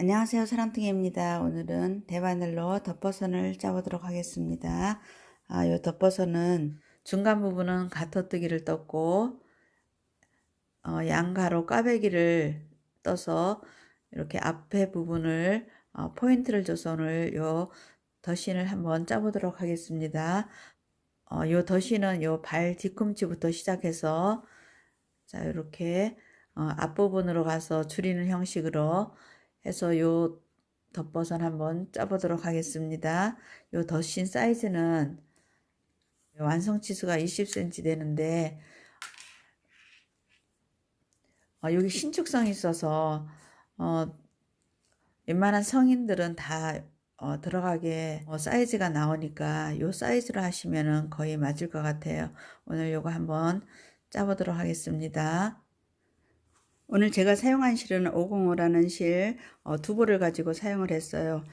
안녕하세요. 사랑둥이입니다. 오늘은 대바늘로 덮버선을 짜보도록 하겠습니다. 요 덮버선은 중간 부분은 가터뜨기를 떴고 양가로 꽈배기를 떠서 이렇게 앞에 부분을 포인트를 줘서 오늘 요 덧신을 한번 짜보도록 하겠습니다. 요 덧신은 요 발 뒤꿈치부터 시작해서 자 이렇게 앞부분으로 가서 줄이는 형식으로 해서 요 덧버선 한번 짜보도록 하겠습니다. 요 덧신 사이즈는 완성 치수가 20cm 되는데 여기 신축성이 있어서 웬만한 성인들은 다 들어가게 사이즈가 나오니까 요 사이즈로 하시면은 거의 맞을 것 같아요. 오늘 요거 한번 짜보도록 하겠습니다. 오늘 제가 사용한 실은 505라는 실 두 볼을 가지고 사용을 했어요.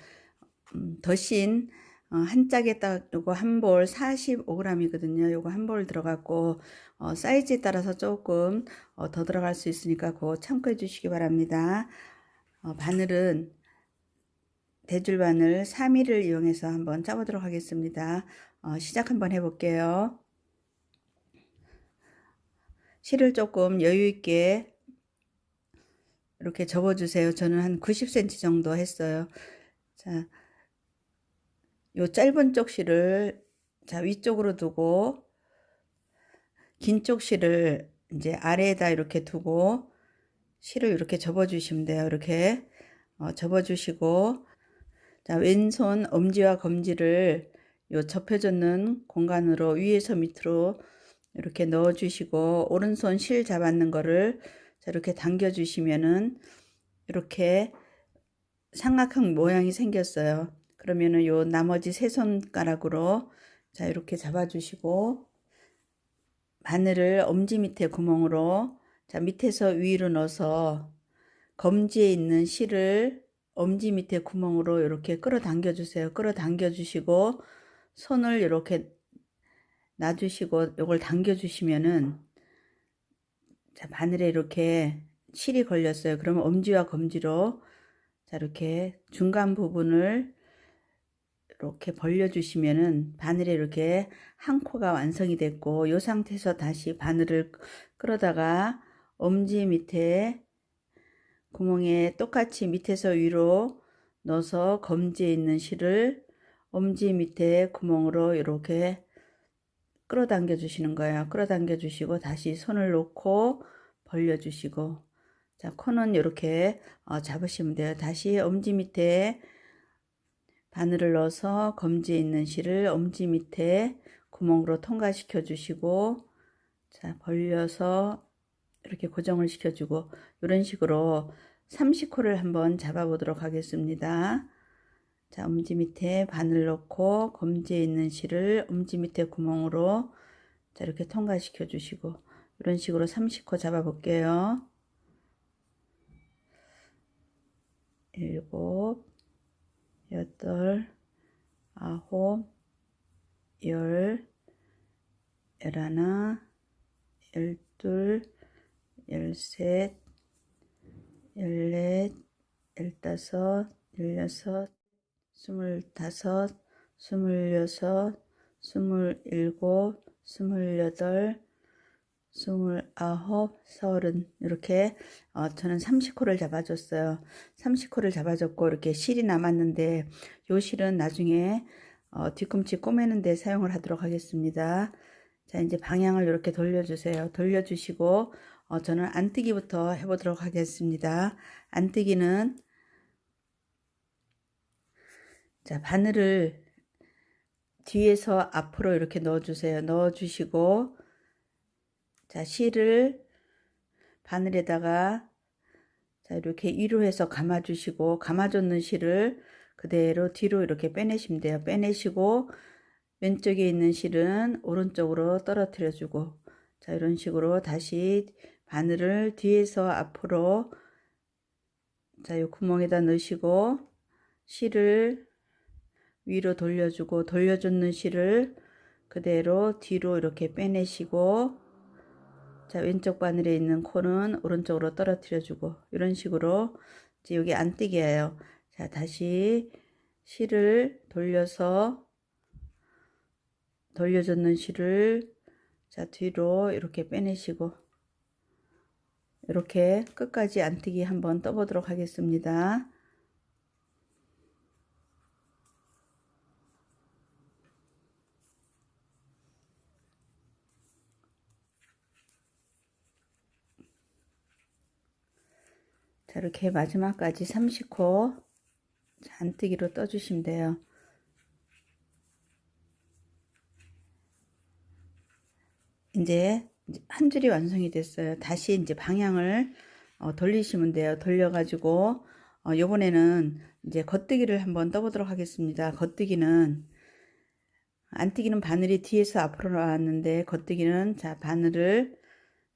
덧신 한 짝에다 요거 한 볼 45g이거든요. 요거 한 볼 들어갔고 사이즈에 따라서 조금 더 들어갈 수 있으니까 그거 참고해 주시기 바랍니다. 바늘은 대줄 바늘 3mm를 이용해서 한번 짜보도록 하겠습니다. 시작 한번 해볼게요. 실을 조금 여유 있게 이렇게 접어주세요. 저는 한 90cm 정도 했어요. 자, 요 짧은 쪽 실을 자 위쪽으로 두고 긴 쪽 실을 이제 아래에다 이렇게 두고 실을 이렇게 접어 주시면 돼요. 이렇게 접어 주시고 자 왼손 엄지와 검지를 요 접혀졌는 공간으로 위에서 밑으로 이렇게 넣어 주시고 오른손 실 잡았는 거를 자 이렇게 당겨 주시면은 이렇게 삼각형 모양이 생겼어요. 그러면은 요 나머지 세 손가락으로 자 이렇게 잡아 주시고 바늘을 엄지 밑에 구멍으로 자 밑에서 위로 넣어서 검지에 있는 실을 엄지 밑에 구멍으로 이렇게 끌어당겨 주세요. 끌어당겨 주시고 손을 이렇게 놔주시고 이걸 당겨 주시면은 자 바늘에 이렇게 실이 걸렸어요. 그러면 엄지와 검지로 자 이렇게 중간 부분을 이렇게 벌려 주시면은 바늘에 이렇게 한 코가 완성이 됐고 이 상태에서 다시 바늘을 끌어다가 엄지 밑에 구멍에 똑같이 밑에서 위로 넣어서 검지에 있는 실을 엄지 밑에 구멍으로 이렇게 끌어당겨 주시는 거예요. 끌어당겨 주시고 다시 손을 놓고 벌려 주시고 자 코는 이렇게 잡으시면 돼요. 다시 엄지 밑에 바늘을 넣어서 검지에 있는 실을 엄지 밑에 구멍으로 통과시켜 주시고 자 벌려서 이렇게 고정을 시켜주고 이런 식으로 30코를 한번 잡아 보도록 하겠습니다. 자 엄지 밑에 바늘 넣고 검지에 있는 실을 엄지 밑에 구멍으로 자 이렇게 통과시켜 주시고 이런 식으로 30코 잡아 볼게요. 7 8 9 10 11 12 13 14 15 16 25 26 27 28 29 30 이렇게 저는 30코를 잡아줬어요. 30코를 잡아줬고 이렇게 실이 남았는데 요 실은 나중에 뒤꿈치 꼬매는 데 사용을 하도록 하겠습니다. 자 이제 방향을 이렇게 돌려주세요. 돌려주시고 저는 안뜨기부터 해보도록 하겠습니다. 안뜨기는 자 바늘을 뒤에서 앞으로 이렇게 넣어주세요. 넣어주시고 자 실을 바늘에다가 자 이렇게 위로 해서 감아 주시고 감아줬는 실을 그대로 뒤로 이렇게 빼내시면 돼요. 빼내시고 왼쪽에 있는 실은 오른쪽으로 떨어뜨려 주고 자 이런 식으로 다시 바늘을 뒤에서 앞으로 자 이 구멍에다 넣으시고 실을 위로 돌려주고 돌려줬는 실을 그대로 뒤로 이렇게 빼내시고 자 왼쪽 바늘에 있는 코는 오른쪽으로 떨어뜨려 주고 이런 식으로 이제 여기 안뜨기예요. 자, 다시 실을 돌려줬는 실을 자, 뒤로 이렇게 빼내시고 이렇게 끝까지 안뜨기 한번 떠보도록 하겠습니다. 자, 이렇게 마지막까지 30코 안뜨기로 떠주시면 돼요. 이제 한 줄이 완성이 됐어요. 다시 이제 방향을 돌리시면 돼요. 돌려가지고 요번에는 이제 겉뜨기를 한번 떠보도록 하겠습니다. 겉뜨기는 안뜨기는 바늘이 뒤에서 앞으로 나왔는데 겉뜨기는 자, 바늘을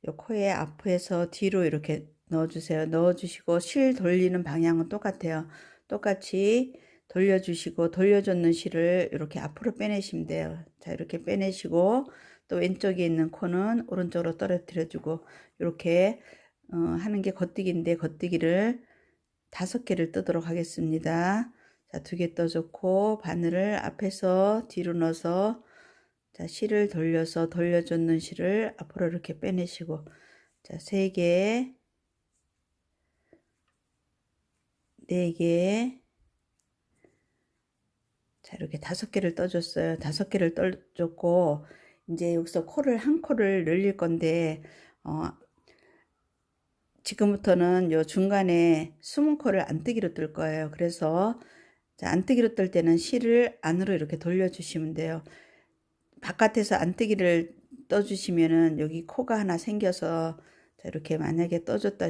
요 코에 앞에서 뒤로 이렇게 넣어주세요. 넣어주시고 실 돌리는 방향은 똑같아요. 똑같이 돌려주시고 돌려줬는 실을 이렇게 앞으로 빼내시면 돼요. 자, 이렇게 빼내시고 또 왼쪽에 있는 코는 오른쪽으로 떨어뜨려주고 이렇게 하는 게 겉뜨기인데 겉뜨기를 5개를 뜨도록 하겠습니다. 자, 2개 떠줬고 바늘을 앞에서 뒤로 넣어서 자, 실을 돌려서 돌려줬는 실을 앞으로 이렇게 빼내시고 자, 3개 4개 자, 이렇게 5개를 떠줬어요. 5개를 떠줬고 이제 여기서 한 코를 늘릴 건데 지금부터는 요 중간에 숨은 코를 안뜨기로 뜰 거예요. 그래서 자, 안뜨기로 뜰 때는 실을 안으로 이렇게 돌려주시면 돼요. 바깥에서 안뜨기를 떠주시면은 여기 코가 하나 생겨서 자, 이렇게 만약에 떠줬다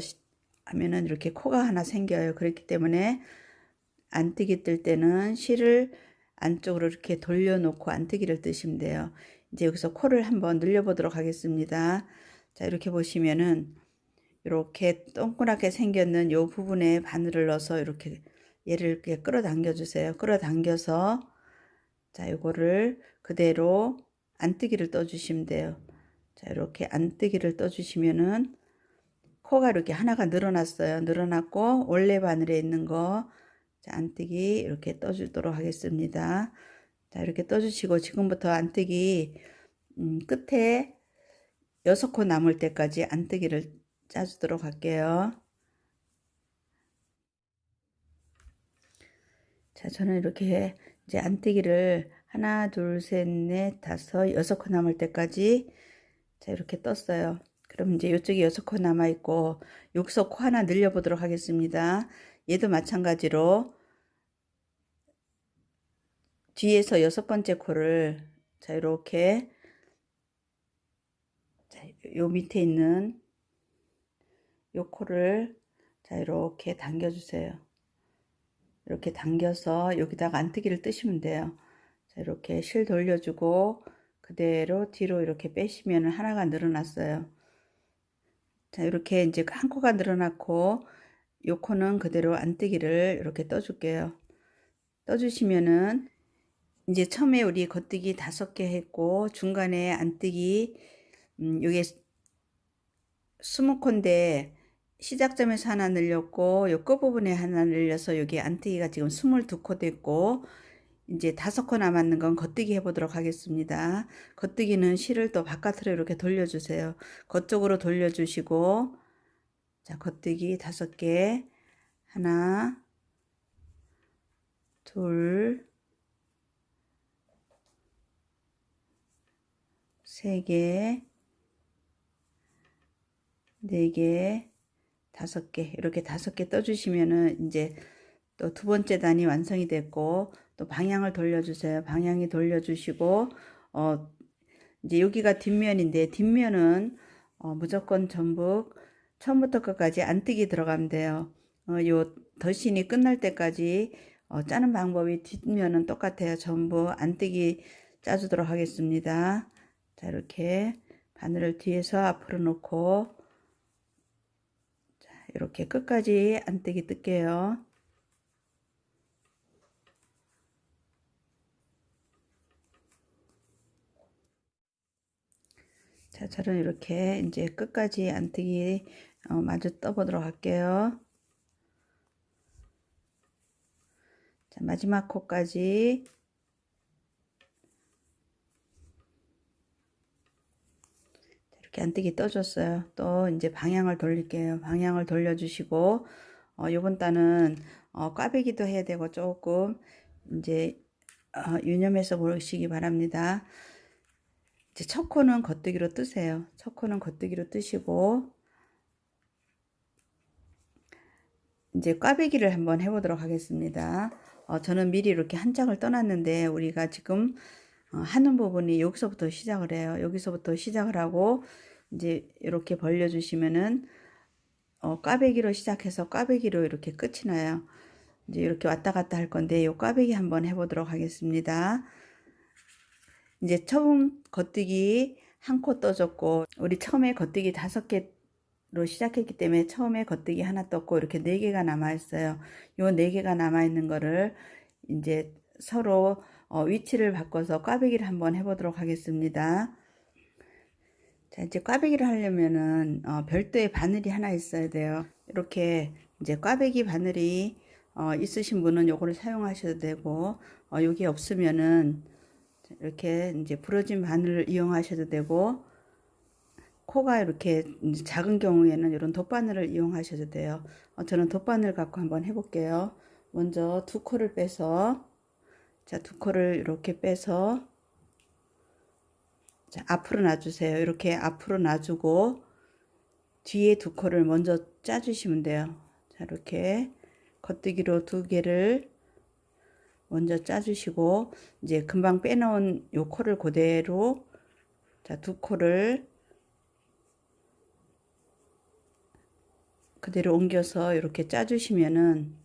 하면은 이렇게 코가 하나 생겨요. 그렇기 때문에 안뜨기 뜰 때는 실을 안쪽으로 이렇게 돌려놓고 안뜨기를 뜨시면 돼요. 이제 여기서 코를 한번 늘려보도록 하겠습니다. 자, 이렇게 보시면은 이렇게 동그랗게 생겼는 이 부분에 바늘을 넣어서 이렇게 얘를 이렇게 끌어당겨 주세요. 끌어당겨서 자, 이거를 그대로 안뜨기를 떠주시면 돼요. 자, 이렇게 안뜨기를 떠주시면은 코가 이렇게 하나가 늘어났어요. 늘어났고 원래 바늘에 있는 거 자, 안뜨기 이렇게 떠주도록 하겠습니다. 자, 이렇게 떠주시고 지금부터 안뜨기 끝에 6코 남을 때까지 안뜨기를 짜주도록 할게요. 자, 저는 이렇게 이제 안뜨기를 하나, 둘, 셋, 넷, 다섯, 6코 남을 때까지 자, 이렇게 떴어요. 그럼 이제 이쪽에 6코 남아 있고 여기서 코 하나 늘려 보도록 하겠습니다. 얘도 마찬가지로 뒤에서 6번째 코를 자, 이렇게 자, 요 밑에 있는 요 코를 자, 이렇게 당겨 주세요. 이렇게 당겨서 여기다가 안뜨기를 뜨시면 돼요. 자, 이렇게 실 돌려주고 그대로 뒤로 이렇게 빼시면 하나가 늘어났어요. 자, 이렇게 이제 한 코가 늘어났고 요 코는 그대로 안뜨기를 이렇게 떠줄게요. 떠주시면은 이제 처음에 우리 겉뜨기 5개 했고 중간에 안뜨기 요게 20코인데 시작점에서 하나 늘렸고 요 끝부분에 하나 늘려서 여기 안뜨기가 지금 22코 됐고 이제 5코 남았는 건 겉뜨기 해보도록 하겠습니다. 겉뜨기는 실을 또 바깥으로 이렇게 돌려주세요. 겉쪽으로 돌려주시고 자, 겉뜨기 5개 하나 둘 3개 4개 5개 이렇게 5개 떠주시면은 이제 또 2번째 단이 완성이 됐고 또 방향을 돌려주세요. 방향이 돌려주시고 이제 여기가 뒷면인데 뒷면은 무조건 전부 처음부터 끝까지 안뜨기 들어가면 돼요. 요 덧신이 끝날 때까지 짜는 방법이 뒷면은 똑같아요. 전부 안뜨기 짜주도록 하겠습니다. 자, 이렇게 바늘을 뒤에서 앞으로 놓고 자, 이렇게 끝까지 안뜨기 뜰게요. 자, 저는 이렇게 이제 끝까지 안뜨기 마저 떠보도록 할게요. 자, 마지막 코까지 이렇게 안뜨기 떠줬어요. 또 이제 방향을 돌릴게요. 방향을 돌려주시고 요번 단은 꽈배기도 해야 되고 조금 이제 유념해서 보시기 바랍니다. 이제 첫 코는 겉뜨기로 뜨세요. 첫 코는 겉뜨기로 뜨시고 이제 꽈배기를 한번 해보도록 하겠습니다. 저는 미리 이렇게 한 짝을 떠났는데 우리가 지금 하는 부분이 여기서부터 시작을 해요. 여기서부터 시작을 하고 이제 이렇게 벌려주시면은 꽈배기로 시작해서 꽈배기로 이렇게 끝이 나요. 이제 이렇게 왔다 갔다 할 건데 요 꽈배기 한번 해보도록 하겠습니다. 이제 처음 겉뜨기 한 코 떠줬고 우리 처음에 겉뜨기 5개로 시작했기 때문에 처음에 겉뜨기 하나 떴고 이렇게 4개가 남아 있어요. 요 4개가 남아 있는 거를 이제 서로 위치를 바꿔서 꽈배기를 한번 해보도록 하겠습니다. 자, 이제 꽈배기를 하려면은 별도의 바늘이 하나 있어야 돼요. 이렇게 이제 꽈배기 바늘이 있으신 분은 요거를 사용하셔도 되고 요게 없으면은 이렇게 이제 부러진 바늘을 이용하셔도 되고 코가 이렇게 작은 경우에는 이런 돗바늘을 이용하셔도 돼요. 저는 돗바늘 갖고 한번 해볼게요. 먼저 두 코를 빼서 자, 두 코를 이렇게 빼서 자, 앞으로 놔주세요. 이렇게 앞으로 놔주고 뒤에 두 코를 먼저 짜주시면 돼요. 자, 이렇게 겉뜨기로 2개를 먼저 짜주시고 이제 금방 빼놓은 요 코를 그대로 자, 2코를 그대로 옮겨서 이렇게 짜주시면은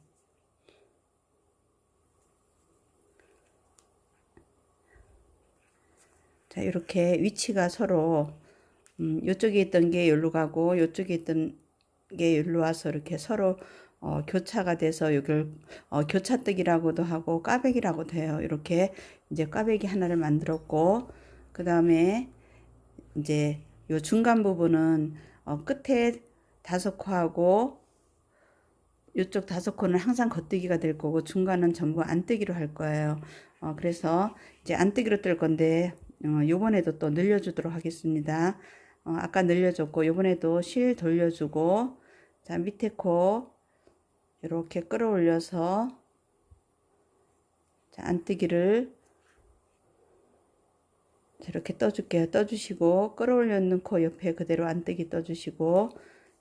자, 이렇게 위치가 서로 요쪽에 있던 게 여기로 가고 요쪽에 있던 게 여기로 와서 이렇게 서로 교차가 돼서 여기를 교차뜨기라고도 하고 꽈배기라고도 해요. 이렇게 이제 꽈배기 하나를 만들었고 그 다음에 이제 요 중간 부분은 끝에 5코하고 이쪽 5코는 항상 겉뜨기가 될 거고 중간은 전부 안뜨기로 할 거예요. 그래서 이제 안뜨기로 뜰 건데 요번에도 또 늘려주도록 하겠습니다. 아까 늘려줬고 요번에도 실 돌려주고 자, 밑에 코 이렇게 끌어올려서 자, 안뜨기를 이렇게 떠줄게요. 떠주시고 끌어올렸는 코 옆에 그대로 안뜨기 떠주시고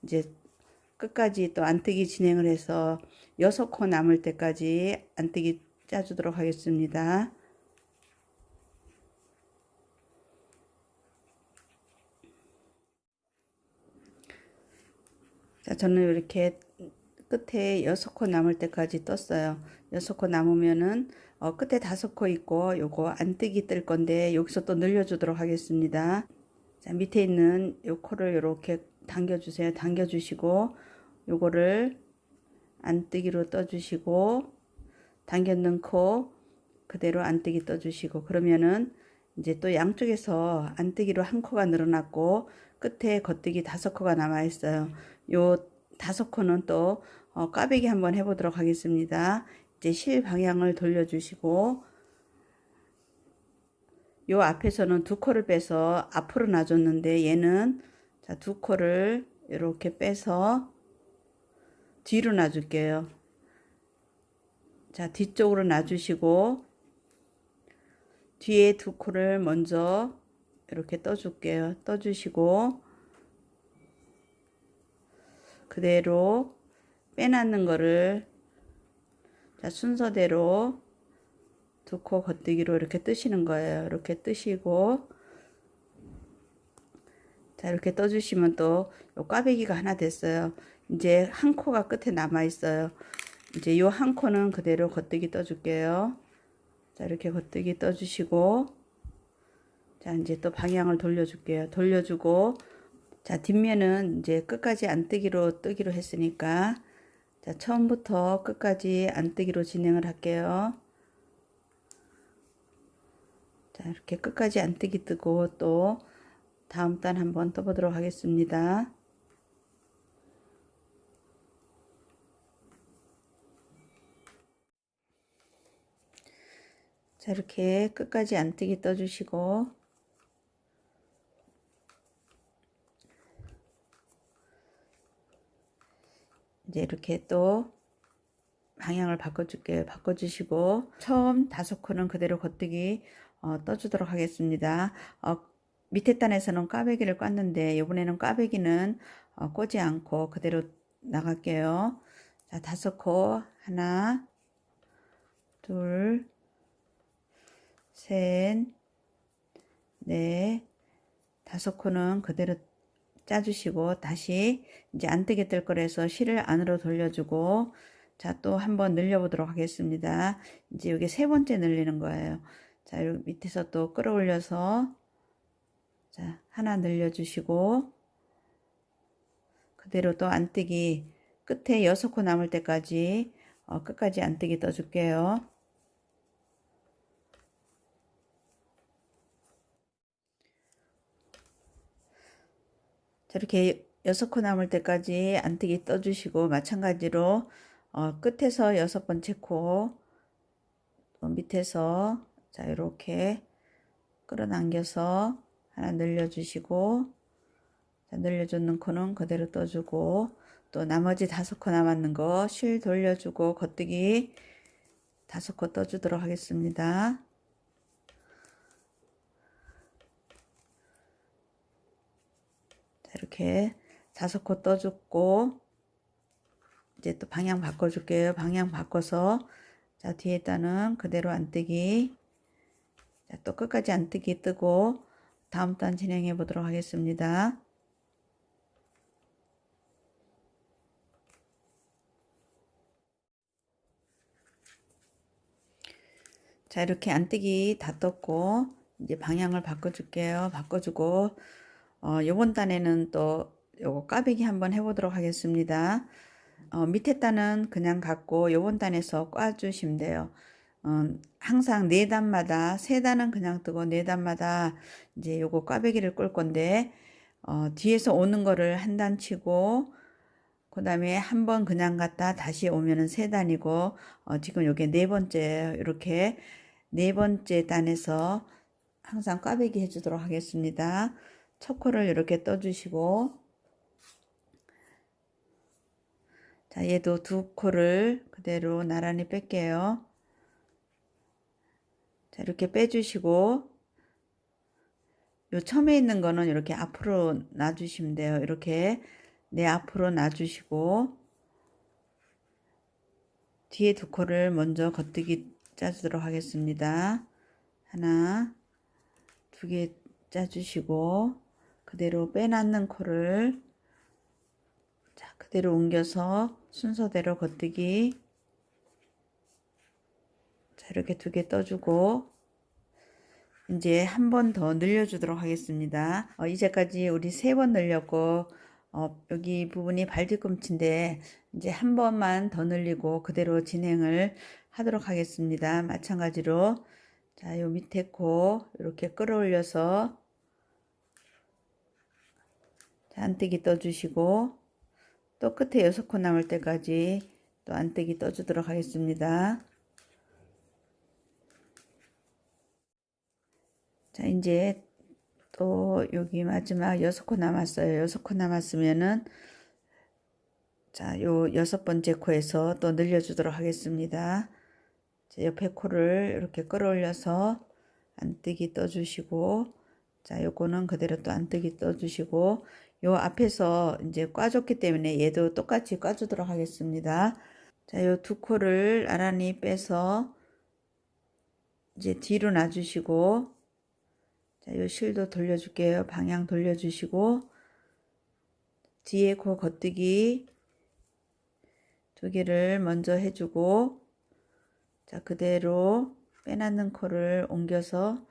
이제 끝까지 또 안뜨기 진행을 해서 6코 남을 때까지 안뜨기 짜주도록 하겠습니다. 자, 저는 이렇게 끝에 6코 남을 때까지 떴어요. 6코 남으면은 끝에 5코 있고 요거 안뜨기 뜰 건데 여기서 또 늘려주도록 하겠습니다. 자, 밑에 있는 요 코를 이렇게 당겨주세요. 당겨주시고 요거를 안뜨기로 떠주시고 당겼는 코 그대로 안뜨기 떠주시고 그러면은 이제 또 양쪽에서 안뜨기로 한 코가 늘어났고 끝에 겉뜨기 5코가 남아 있어요. 요 5코는 또 꽈배기 한번 해보도록 하겠습니다. 이제 실 방향을 돌려주시고 요 앞에서는 2코를 빼서 앞으로 놔줬는데 얘는 자, 2코를 이렇게 빼서 뒤로 놔줄게요. 자, 뒤쪽으로 놔주시고 뒤에 2코를 먼저 이렇게 떠줄게요. 떠주시고 그대로 빼놨는 거를 자, 순서대로 2코 겉뜨기로 이렇게 뜨시는 거예요. 이렇게 뜨시고 자, 이렇게 떠주시면 또 요 꽈배기가 하나 됐어요. 이제 한 코가 끝에 남아 있어요. 이제 요 한 코는 그대로 겉뜨기 떠줄게요. 자, 이렇게 겉뜨기 떠주시고 자, 이제 또 방향을 돌려줄게요. 돌려주고 자, 뒷면은 이제 끝까지 안뜨기로 뜨기로 했으니까 자, 처음부터 끝까지 안뜨기로 진행을 할게요. 자, 이렇게 끝까지 안뜨기 뜨고 또 다음 단 한번 떠보도록 하겠습니다. 자, 이렇게 끝까지 안뜨기 떠주시고, 이제 이렇게 또 방향을 바꿔줄게요. 바꿔주시고, 처음 5코는 그대로 겉뜨기 떠주도록 하겠습니다. 밑에 단에서는 꽈배기를 꼈는데, 이번에는 꽈배기는 꽂지 않고 그대로 나갈게요. 자, 5코, 하나, 둘, 셋, 넷, 5코는 그대로 짜주시고, 다시 이제 안뜨게 뜰 거라서 실을 안으로 돌려주고, 자, 또 한번 늘려보도록 하겠습니다. 이제 여기 3번째 늘리는 거예요. 자, 여기 밑에서 또 끌어올려서, 자, 하나 늘려주시고, 그대로 또 안뜨기, 끝에 6코 남을 때까지, 끝까지 안뜨기 떠줄게요. 자, 이렇게 6코 남을 때까지 안뜨기 떠주시고, 마찬가지로, 끝에서 6번째 코, 밑에서, 자, 이렇게 끌어당겨서 하나 늘려주시고, 자, 늘려주는 코는 그대로 떠주고, 또 나머지 5코 남았는 거 실 돌려주고 겉뜨기 5코 떠주도록 하겠습니다. 자, 이렇게 5코 떠줬고, 이제 또 방향 바꿔줄게요. 방향 바꿔서, 자, 뒤에 단은 그대로 안뜨기, 자, 또 끝까지 안뜨기 뜨고, 다음 단 진행해 보도록 하겠습니다. 자, 이렇게 안뜨기 다 떴고, 이제 방향을 바꿔줄게요. 바꿔주고, 요번 단에는 또 요거 꽈배기 한번 해보도록 하겠습니다. 밑에 단은 그냥 갖고 요번 단에서 꽈주시면 돼요. 항상 4단마다 3단은 그냥 뜨고 4단마다 이제 요거 꽈배기를 꿀 건데, 뒤에서 오는 거를 한 단 치고, 그 다음에 한 번 그냥 갔다 다시 오면은 3단이고, 지금 요게 4번째, 이렇게 4번째 단에서 항상 꽈배기 해주도록 하겠습니다. 첫 코를 이렇게 떠주시고, 자, 얘도 2코를 그대로 나란히 뺄게요. 자, 이렇게 빼주시고, 요 처음에 있는 거는 이렇게 앞으로 놔주시면 돼요. 이렇게 앞으로 놔주시고, 뒤에 2코를 먼저 겉뜨기 짜주도록 하겠습니다. 하나, 2개 짜주시고, 그대로 빼놨는 코를, 자, 그대로 옮겨서 순서대로 겉뜨기, 자, 이렇게 2개 떠주고, 이제 한 번 더 늘려주도록 하겠습니다. 이제까지 우리 3번 늘렸고, 여기 부분이 발뒤꿈치인데, 이제 한 번만 더 늘리고 그대로 진행을 하도록 하겠습니다. 마찬가지로, 자, 요 밑에 코 이렇게 끌어올려서, 자, 안뜨기 떠주시고, 또 끝에 6코 남을 때까지 또 안뜨기 떠주도록 하겠습니다. 자, 이제 또 여기 마지막 6코 남았어요. 6코 남았으면은, 자, 요 6번째 코에서 또 늘려주도록 하겠습니다. 자, 옆에 코를 이렇게 끌어올려서 안뜨기 떠주시고, 자, 요거는 그대로 또 안뜨기 떠주시고, 요 앞에서 이제 꽈줬기 때문에 얘도 똑같이 꽈주도록 하겠습니다. 자, 요 2코를 나란히 빼서 이제 뒤로 놔주시고, 자, 요 실도 돌려줄게요. 방향 돌려주시고, 뒤에 코 겉뜨기 2개를 먼저 해주고, 자, 그대로 빼놨는 코를 옮겨서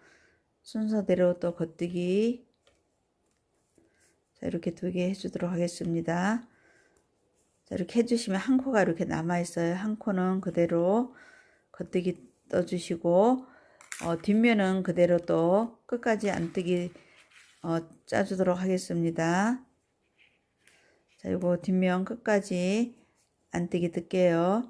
순서대로 또 겉뜨기, 자, 이렇게 2개 해주도록 하겠습니다. 자, 이렇게 해주시면 한 코가 이렇게 남아있어요. 한 코는 그대로 겉뜨기 떠주시고, 뒷면은 그대로 또 끝까지 안뜨기 짜주도록 하겠습니다. 자, 요거 뒷면 끝까지 안뜨기 뜰게요.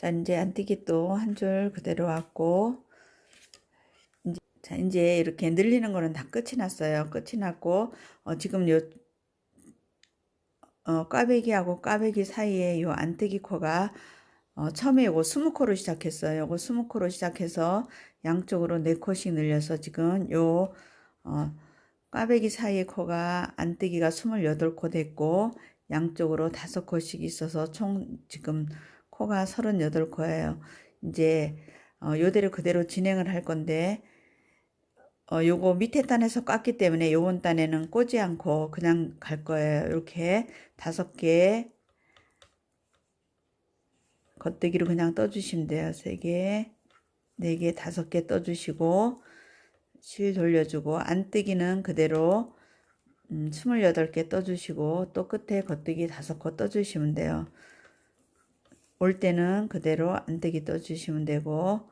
자, 이제 안뜨기 또 한 줄 그대로 왔고, 자, 이제 이렇게 늘리는 거는 다 끝이 났어요. 끝이 났고, 지금 요, 꽈배기하고 꽈배기 사이에 요 안뜨기 코가, 처음에 요거 20코로 시작했어요. 요거 20코로 시작해서 양쪽으로 4코씩 늘려서 지금 요, 꽈배기 사이의 코가 안뜨기가 28코 됐고, 양쪽으로 5코씩 있어서 총 지금 코가 38코예요. 이제, 요대로 그대로 진행을 할 건데, 요거 밑에 단에서 깠기 때문에 요번 단에는 꽂지 않고 그냥 갈 거예요. 이렇게 5개 겉뜨기로 그냥 떠주시면 돼요. 3개, 4개, 5개 떠주시고 실 돌려주고 안뜨기는 그대로 28개 떠주시고 또 끝에 겉뜨기 5코 떠주시면 돼요. 올 때는 그대로 안뜨기 떠주시면 되고,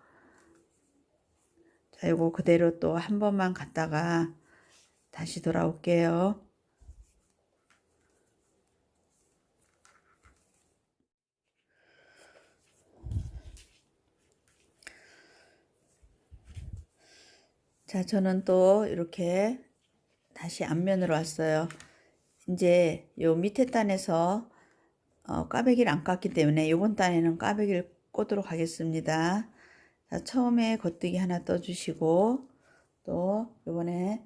자, 요거 그대로 또 한 번만 갔다가 다시 돌아올게요. 자, 저는 또 이렇게 다시 앞면으로 왔어요. 이제 요 밑에 단에서 꽈배기를 안 깠기 때문에 요번 단에는 꽈배기를 꽂도록 하겠습니다. 자, 처음에 겉뜨기 하나 떠주시고 또 요번에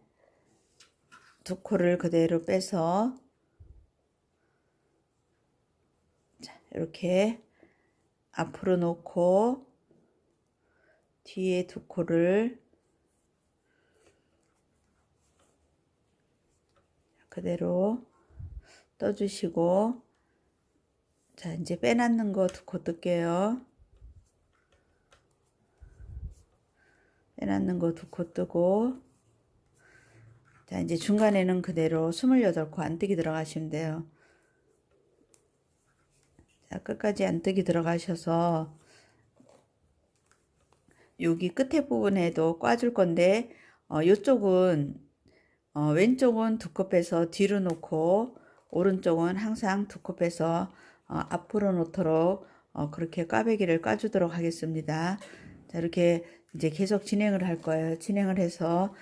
2코를 그대로 빼서 자, 이렇게 앞으로 놓고 뒤에 2코를 그대로 떠주시고, 자, 이제 빼놨는 거 2코 뜰게요. 빼놨는 거 2코 뜨고, 자, 이제 중간에는 그대로 28코 안뜨기 들어가시면 돼요. 자, 끝까지 안뜨기 들어가셔서 여기 끝에 부분에도 꽈줄 건데, 요쪽은 왼쪽은 2코 빼서 뒤로 놓고 오른쪽은 항상 2코 빼서 앞으로 놓도록 그렇게 꽈배기를 꽈주도록 하겠습니다. 자, 이렇게 이제 계속 진행을 할 거예요. 진행을 해서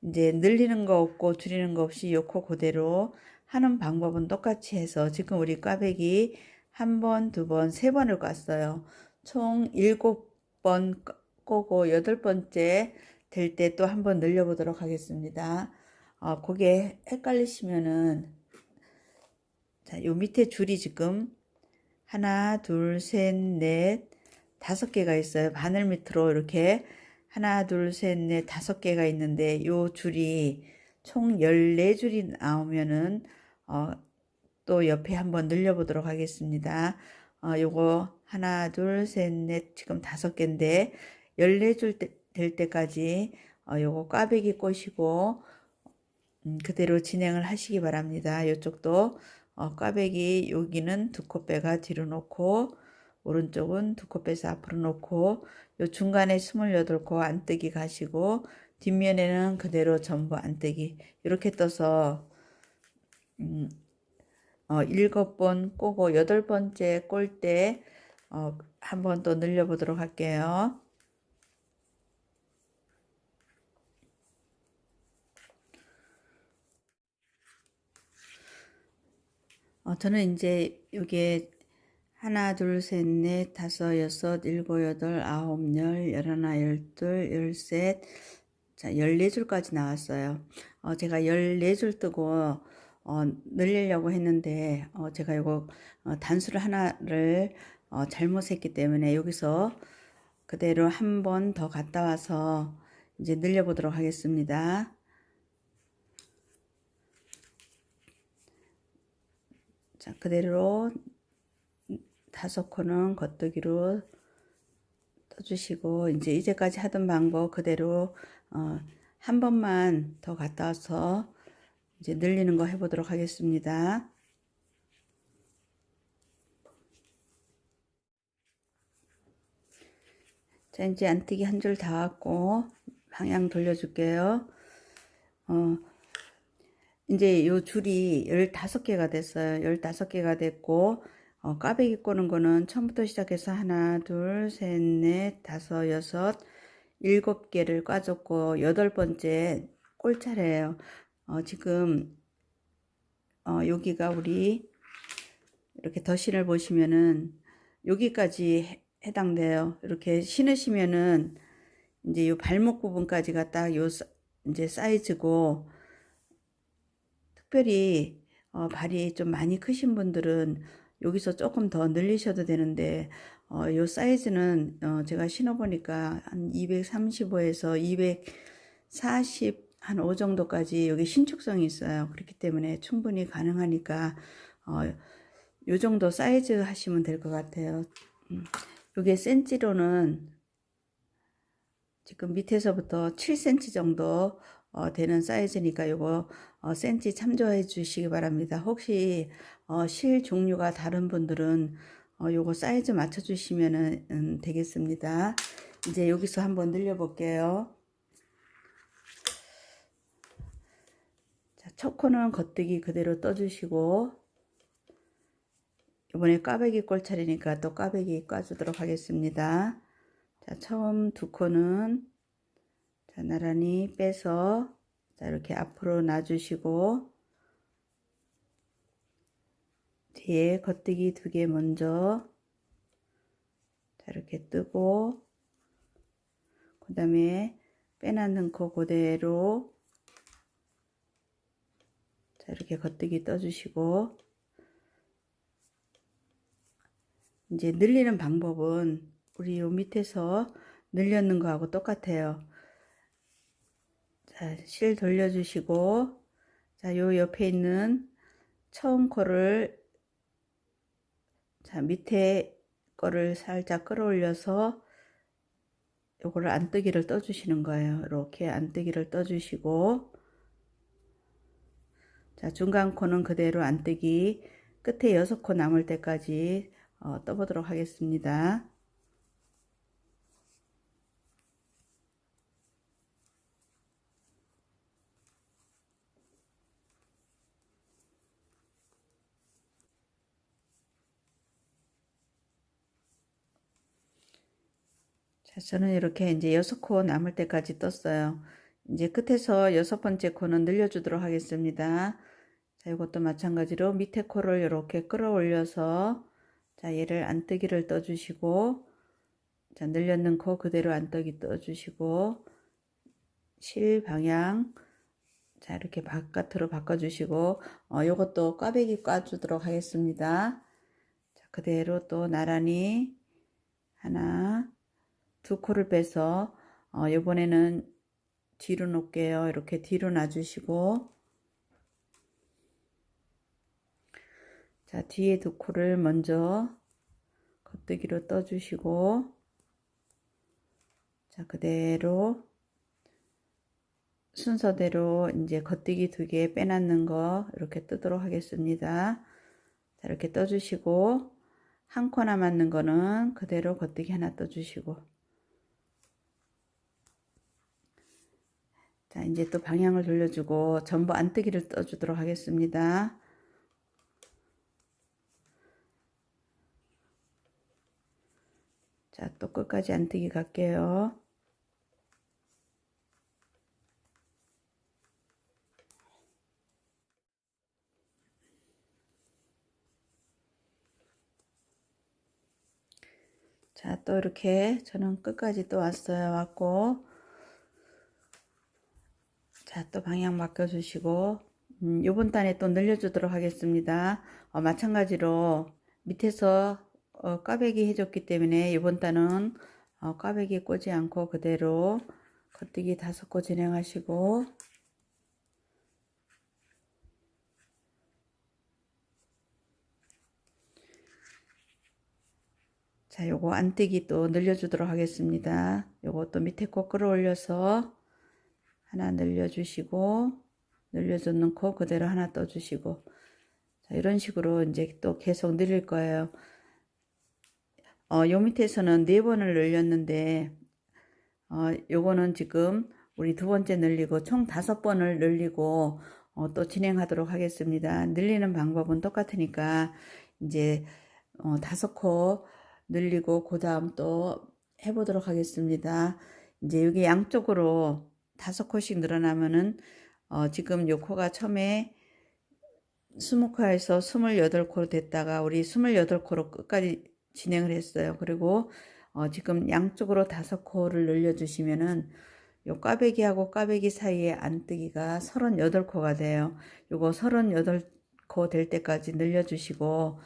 이제 늘리는 거 없고 줄이는 거 없이 요 코 그대로 하는 방법은 똑같이 해서 지금 우리 꽈배기 1번, 2번, 3번을 깠어요. 총 7번 꼬고 8번째 될 때 또 한번 늘려보도록 하겠습니다. 그게 헷갈리시면은, 자, 요 밑에 줄이 지금 하나, 둘, 셋, 넷, 5개가 있어요. 바늘 밑으로 이렇게 하나, 둘, 셋, 넷, 5개가 있는데 요 줄이 총 14줄이 나오면은 또 옆에 한번 늘려보도록 하겠습니다. 요거 하나, 둘, 셋, 넷, 지금 5개인데 14줄 될 때까지 요거 꽈배기 꼬시고 그대로 진행을 하시기 바랍니다. 이쪽도 꽈배기 여기는 2코 빼가 뒤로 놓고 오른쪽은 2코 빼서 앞으로 놓고 요 중간에 28코 안뜨기 가시고 뒷면에는 그대로 전부 안뜨기 이렇게 떠서 7번 꼬고 8번째 꼴 때 한번 또 늘려보도록 할게요. 저는 이제 이게 하나, 둘, 셋, 넷, 다섯, 여섯, 일곱, 여덟, 아홉, 열, 열하나, 열둘, 열셋, 자, 14줄까지 나왔어요. 제가 14줄 뜨고, 늘리려고 했는데, 제가 이거, 단수를 하나를, 잘못했기 때문에 여기서 그대로 한 번 더 갔다 와서 이제 늘려보도록 하겠습니다. 자, 그대로 5코는 겉뜨기로 떠주시고 이제 이제까지 하던 방법 그대로 한 번만 더 갔다 와서 이제 늘리는 거 해보도록 하겠습니다. 자, 이제 안뜨기 한 줄 다 왔고 방향 돌려줄게요. 이제 요 줄이 15개가 됐어요. 15개가 됐고 꽈배기 꼬는 거는 처음부터 시작해서 하나, 둘, 셋, 넷, 다섯, 여섯, 7개를 꽈줬고 8번째 꼴 차례예요. 지금 여기가 우리 이렇게 덧신을 보시면은 여기까지 해당돼요. 이렇게 신으시면은 이제 요 발목 부분까지가 딱 요 이제 사이즈고, 특별히 발이 좀 많이 크신 분들은 여기서 조금 더 늘리셔도 되는데, 요 사이즈는 제가 신어보니까 한 235에서 240 한 5 정도까지 여기 신축성이 있어요. 그렇기 때문에 충분히 가능하니까 요 정도 사이즈 하시면 될 것 같아요. 요게 센치로는 지금 밑에서부터 7cm 정도 되는 사이즈니까 요거 센치 참조해 주시기 바랍니다. 혹시 실 종류가 다른 분들은 요거 사이즈 맞춰 주시면 되겠습니다. 이제 여기서 한번 늘려 볼게요. 자, 첫 코는 겉뜨기 그대로 떠 주시고, 이번에 꽈배기 꼴차리니까 또 꽈배기 꽈주도록 하겠습니다. 자, 처음 두 코는 자, 나란히 빼서 자, 이렇게 앞으로 놔주시고, 뒤에 겉뜨기 2개 먼저 자, 이렇게 뜨고, 그 다음에 빼놨는 코 그대로 자, 이렇게 겉뜨기 떠주시고, 이제 늘리는 방법은 우리 요 밑에서 늘렸는 거하고 똑같아요. 자, 실 돌려주시고, 자, 요 옆에 있는 처음 코를 자, 밑에 거를 살짝 끌어올려서 요거를 안뜨기를 떠주시는 거예요. 이렇게 안뜨기를 떠주시고, 자, 중간 코는 그대로 안뜨기 끝에 6코 남을 때까지 떠보도록 하겠습니다. 자, 저는 이렇게 이제 6코 남을 때까지 떴어요. 이제 끝에서 6번째 코는 늘려주도록 하겠습니다. 자, 이것도 마찬가지로 밑에 코를 이렇게 끌어올려서 자, 얘를 안뜨기를 떠주시고, 자, 늘렸는 코 그대로 안뜨기 떠주시고, 실 방향 자, 이렇게 바깥으로 바꿔주시고, 요것도 꽈배기 꽈주도록 하겠습니다. 자, 그대로 또 나란히 하나, 2코를 빼서, 요번에는 뒤로 놓을게요. 이렇게 뒤로 놔주시고, 자, 뒤에 2코를 먼저 겉뜨기로 떠주시고, 자, 그대로 순서대로 이제 겉뜨기 2개 빼놨는 거 이렇게 뜨도록 하겠습니다. 자, 이렇게 떠주시고, 한 코 남았는 거는 그대로 겉뜨기 하나 떠주시고, 자, 이제 또 방향을 돌려주고 전부 안뜨기를 떠주도록 하겠습니다. 자, 또 끝까지 안뜨기 갈게요. 자, 또 이렇게 저는 끝까지 또 왔어요. 왔고, 자, 또 방향 바꿔주시고, 요번 단에 또 늘려주도록 하겠습니다. 마찬가지로 밑에서 꽈배기 해줬기 때문에 이번 단은 꽈배기 꽂지 않고 그대로 겉뜨기 5코 진행하시고, 자, 요거 안뜨기 또 늘려주도록 하겠습니다. 요거 또 밑에 코 끌어올려서 하나 늘려주시고, 늘려줬는 코 그대로 하나 떠주시고, 자, 이런 식으로 이제 또 계속 늘릴 거예요. 요 밑에서는 4번을 늘렸는데, 요거는 지금 우리 2번째 늘리고 총 5번을 늘리고 또 진행하도록 하겠습니다. 늘리는 방법은 똑같으니까 이제 5코 늘리고 그 다음 또 해보도록 하겠습니다. 이제 여기 양쪽으로 5코씩 늘어나면은 지금 요 코가 처음에 20코에서 28코로 됐다가 우리 28코로 끝까지 진행을 했어요. 그리고 지금 양쪽으로 5코를 늘려주시면은 요 꽈배기하고 꽈배기 사이에 안뜨기가 38코가 돼요. 요거 38코 될 때까지 늘려주시고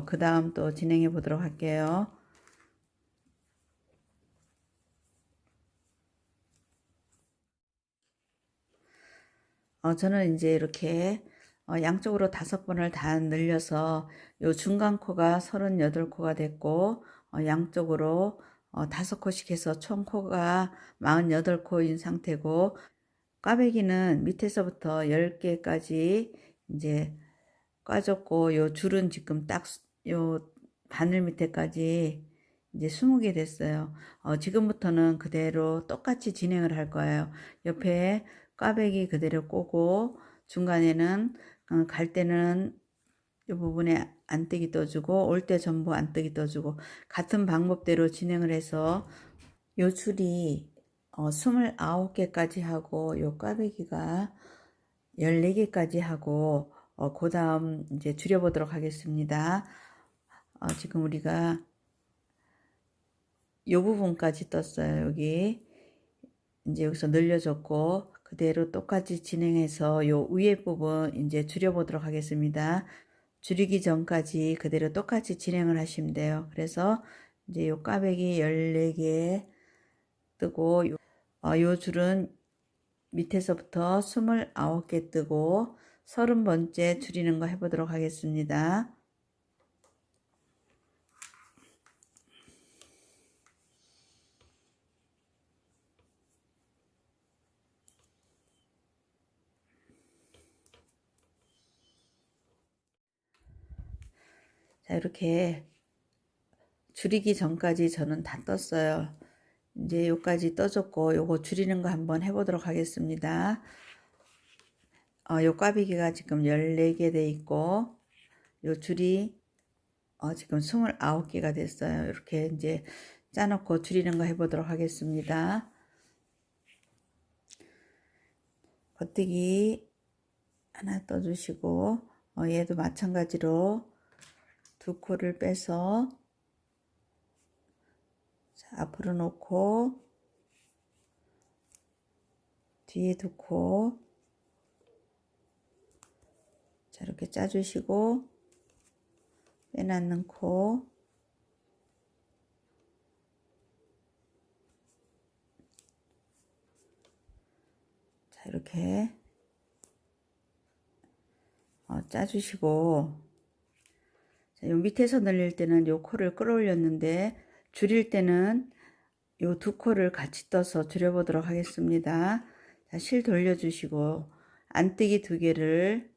그 다음 또 진행해 보도록 할게요. 저는 이제 이렇게 양쪽으로 5번을 다 늘려서 요 중간 코가 38코가 됐고 양쪽으로 5코씩 해서 총 코가 48코인 상태고 꽈배기는 밑에서부터 10개까지 이제 꽈줬고 요 줄은 지금 딱 요 바늘 밑에까지 이제 20개 됐어요. 지금부터는 그대로 똑같이 진행을 할 거예요. 옆에 꽈배기 그대로 꼬고 중간에는 갈 때는 이 부분에 안뜨기 떠주고 올 때 전부 안뜨기 떠주고 같은 방법대로 진행을 해서 요 줄이 29개까지 하고 요 꽈배기가 14개까지 하고 그 다음 이제 줄여보도록 하겠습니다. 지금 우리가 요 부분까지 떴어요. 여기 이제 여기서 늘려줬고 그대로 똑같이 진행해서 요 위에 부분 이제 줄여보도록 하겠습니다. 줄이기 전까지 그대로 똑같이 진행을 하시면 돼요. 그래서 이제 요 꽈배기 14개 뜨고 요 줄은 밑에서부터 29개 뜨고 30번째 줄이는 거 해보도록 하겠습니다. 자, 이렇게 줄이기 전까지 저는 다 떴어요. 이제 요까지 떠줬고 요거 줄이는 거 한번 해보도록 하겠습니다. 요 꽈배기가 지금 14개 돼 있고 요 줄이 지금 29개가 됐어요. 이렇게 이제 짜놓고 줄이는 거 해보도록 하겠습니다. 겉뜨기 하나 떠주시고 얘도 마찬가지로 2코를 빼서 자, 앞으로 놓고 뒤에 2코 자 이렇게 짜주시고 빼놨는 코 자 이렇게 짜주시고 자, 요 밑에서 늘릴 때는 요 코를 끌어올렸는데 줄일 때는 요 2코를 같이 떠서 줄여보도록 하겠습니다. 자, 실 돌려주시고 안뜨기 2개를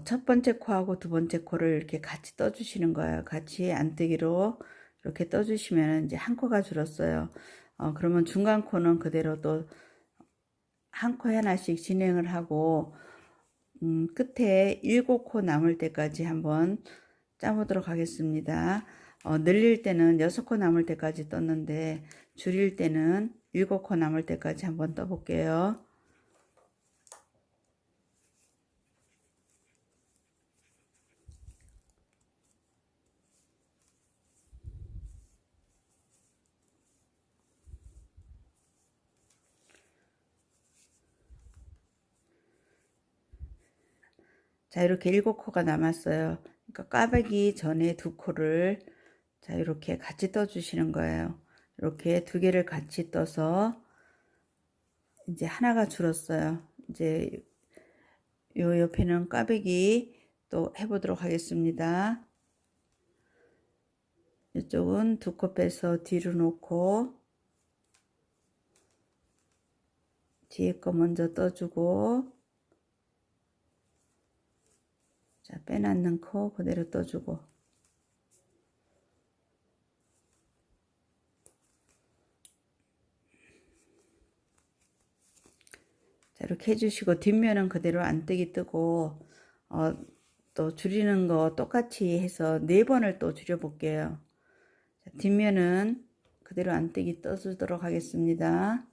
첫 번째 코하고 두 번째 코를 이렇게 같이 떠주시는 거예요. 같이 안뜨기로 이렇게 떠주시면 이제 한 코가 줄었어요. 그러면 중간 코는 그대로 또 한 코에 하나씩 진행을 하고 끝에 7코 남을 때까지 한번 짜보도록 하겠습니다. 늘릴 때는 6코 남을 때까지 떴는데 줄일 때는 7코 남을 때까지 한번 떠볼게요. 자 이렇게 7코가 남았어요. 그러니까 꽈배기 전에 2코를 자 이렇게 같이 떠 주시는 거예요. 이렇게 2개를 같이 떠서 이제 하나가 줄었어요. 이제 요 옆에는 꽈배기 또 해보도록 하겠습니다. 이쪽은 2코 빼서 뒤로 놓고 뒤에 거 먼저 떠주고 자 빼놨는 코 그대로 떠주고 자 이렇게 해주시고 뒷면은 그대로 안뜨기 뜨고 또 줄이는 거 똑같이 해서 4번을 또 줄여 볼게요. 뒷면은 그대로 안뜨기 떠주도록 하겠습니다.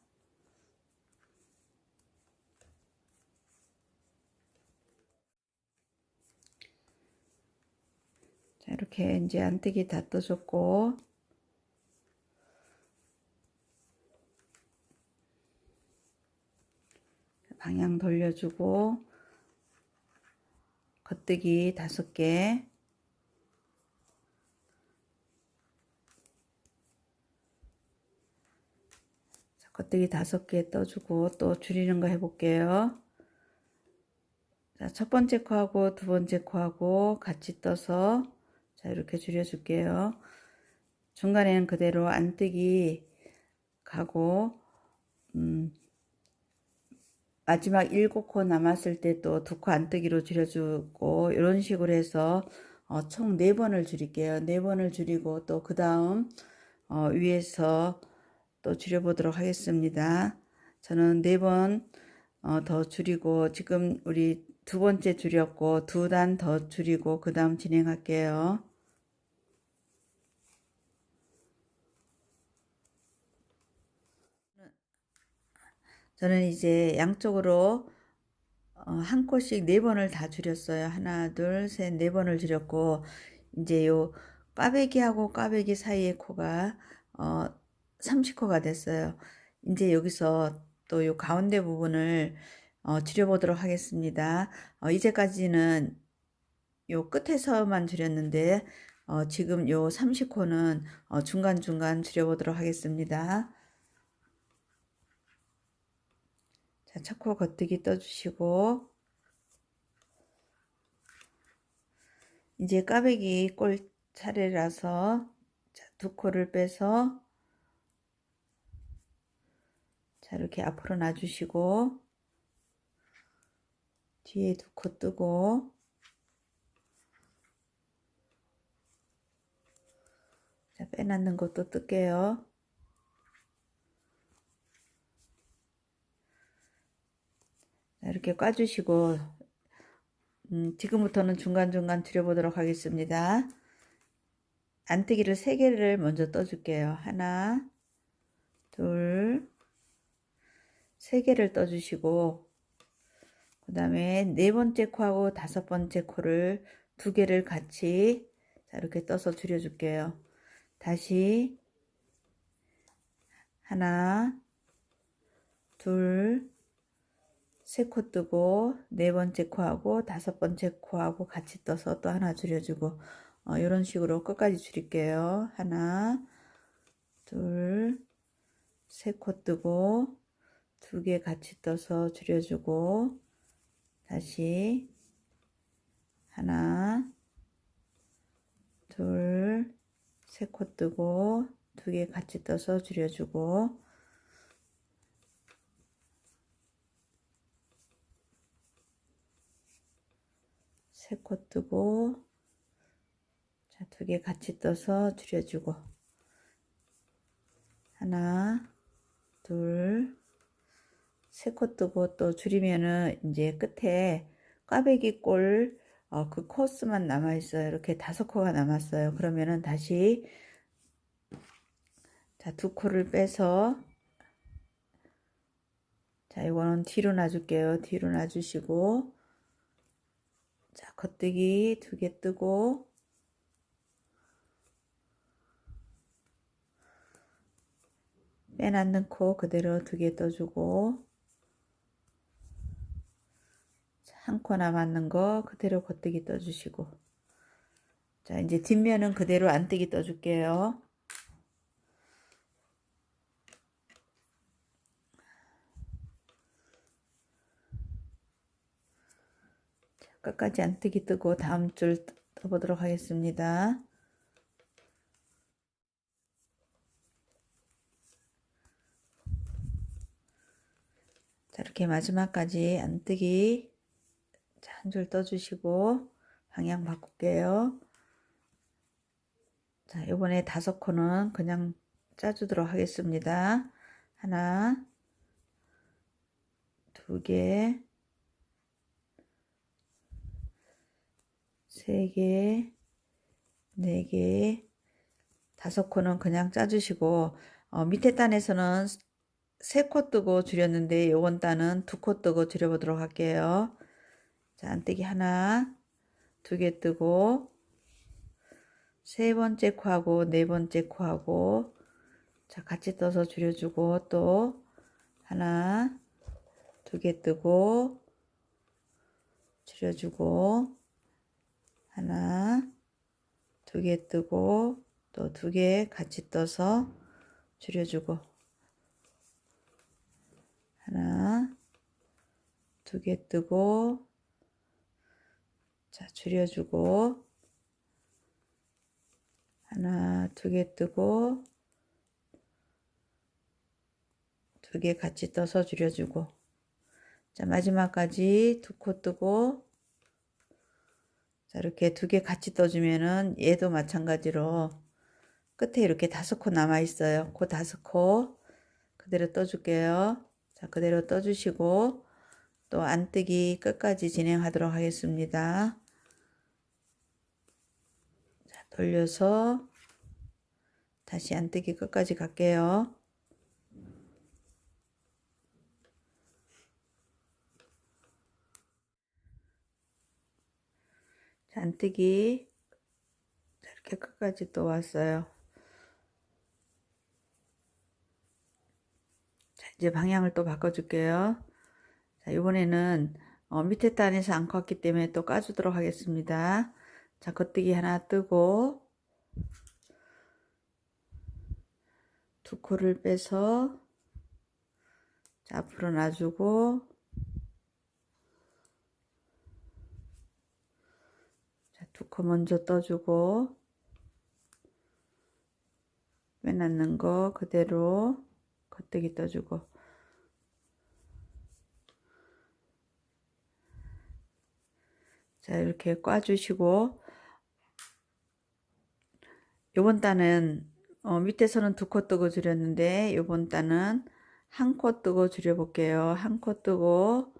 자, 이렇게 이제 안뜨기 다 떠줬고, 방향 돌려주고, 겉뜨기 5개, 겉뜨기 5개 떠주고 또 줄이는 거 해볼게요. 자, 첫 번째 코하고 두 번째 코하고 같이 떠서 자, 이렇게 줄여줄게요. 중간에는 그대로 안뜨기 가고 마지막 7코 남았을 때 또 2코 안뜨기로 줄여주고 이런 식으로 해서 총 4번을 줄일게요. 4번을 줄이고 또 그 다음 위에서 또 줄여보도록 하겠습니다. 저는 4번 더 줄이고 지금 우리 두 번째 줄였고 2단 더 줄이고 그 다음 진행할게요. 저는 이제 양쪽으로 한 코씩 4번을 다 줄였어요. 하나, 둘, 셋, 4번을 줄였고 이제 요 꽈배기하고 꽈배기 사이의 코가 30코가 됐어요. 이제 여기서 또 요 가운데 부분을 줄여보도록 하겠습니다. 이제까지는 요 끝에서만 줄였는데 지금 요 30코는 중간중간 줄여보도록 하겠습니다. 자, 첫 코 겉뜨기 떠주시고 이제 꽈배기 꼴 차례라서 자, 2코를 빼서 자, 이렇게 앞으로 놔주시고 뒤에 2코 뜨고 자, 빼놨는 것도 뜰게요. 자, 이렇게 꽈주시고 지금부터는 중간중간 줄여보도록 하겠습니다. 안뜨기를 3개를 먼저 떠줄게요. 하나, 둘, 3개를 떠주시고 그 다음에 4번째 코하고 5번째 코를 2개를 같이 자, 이렇게 떠서 줄여줄게요. 다시 하나, 둘, 3코 뜨고 4번째 코하고 5번째 코하고 같이 떠서 또 하나 줄여주고 이런 식으로 끝까지 줄일게요. 하나, 둘, 3코 뜨고 2개 같이 떠서 줄여주고 다시 하나, 둘, 3코 뜨고 2개 같이 떠서 줄여주고 3코 뜨고 자, 2개 같이 떠서 줄여주고 하나, 둘, 3코 뜨고 또 줄이면은 이제 끝에 꽈배기 꼴 그 코스만 남아 있어요. 이렇게 5코가 남았어요. 그러면은 다시 자, 2코를 빼서 자, 이거는 뒤로 놔줄게요. 뒤로 놔주시고 자, 겉뜨기 2개 뜨고 빼놨는 코 그대로 2개 떠주고 한 코 남았는 거 그대로 겉뜨기 떠주시고 자, 이제 뒷면은 그대로 안뜨기 떠줄게요. 자, 끝까지 안뜨기 뜨고 다음 줄 떠보도록 하겠습니다. 자, 이렇게 마지막까지 안뜨기 한 줄 떠주시고 방향 바꿀게요. 자, 이번에 5코는 그냥 짜주도록 하겠습니다. 하나, 2개, 3개, 4개, 5코는 그냥 짜주시고, 밑에 단에서는 3코 뜨고 줄였는데 요번 단은 2코 뜨고 줄여보도록 할게요. 자, 안뜨기 하나, 2개 뜨고, 세 번째 코하고 네 번째 코하고, 자, 같이 떠서 줄여주고, 또 하나, 2개 뜨고, 줄여주고, 하나, 2개 뜨고, 또 2개 같이 떠서 줄여주고, 하나, 2개 뜨고, 자, 줄여주고, 하나, 2개 뜨고, 2개 같이 떠서 줄여주고, 자, 마지막까지 2코 뜨고, 자, 이렇게 2개 같이 떠주면은 얘도 마찬가지로 끝에 이렇게 5코 남아 있어요. 그 5코 그대로 떠줄게요. 자, 그대로 떠주시고 또 안뜨기 끝까지 진행하도록 하겠습니다. 자, 돌려서 다시 안뜨기 끝까지 갈게요. 자, 안뜨기 이렇게 끝까지 또 왔어요. 자, 이제 방향을 또 바꿔줄게요. 자, 이번에는 밑에 단에서 안 컸기 때문에 또 까주도록 하겠습니다. 자, 겉뜨기 하나 뜨고 2코를 빼서 자, 앞으로 놔주고, 자, 2코 먼저 떠주고, 빼놨는 거 그대로 겉뜨기 떠주고, 자, 이렇게 꽈주시고, 요번 단은 밑에서는 2코 뜨고 줄였는데 요번 단은 1코 뜨고 줄여볼게요. 1코 뜨고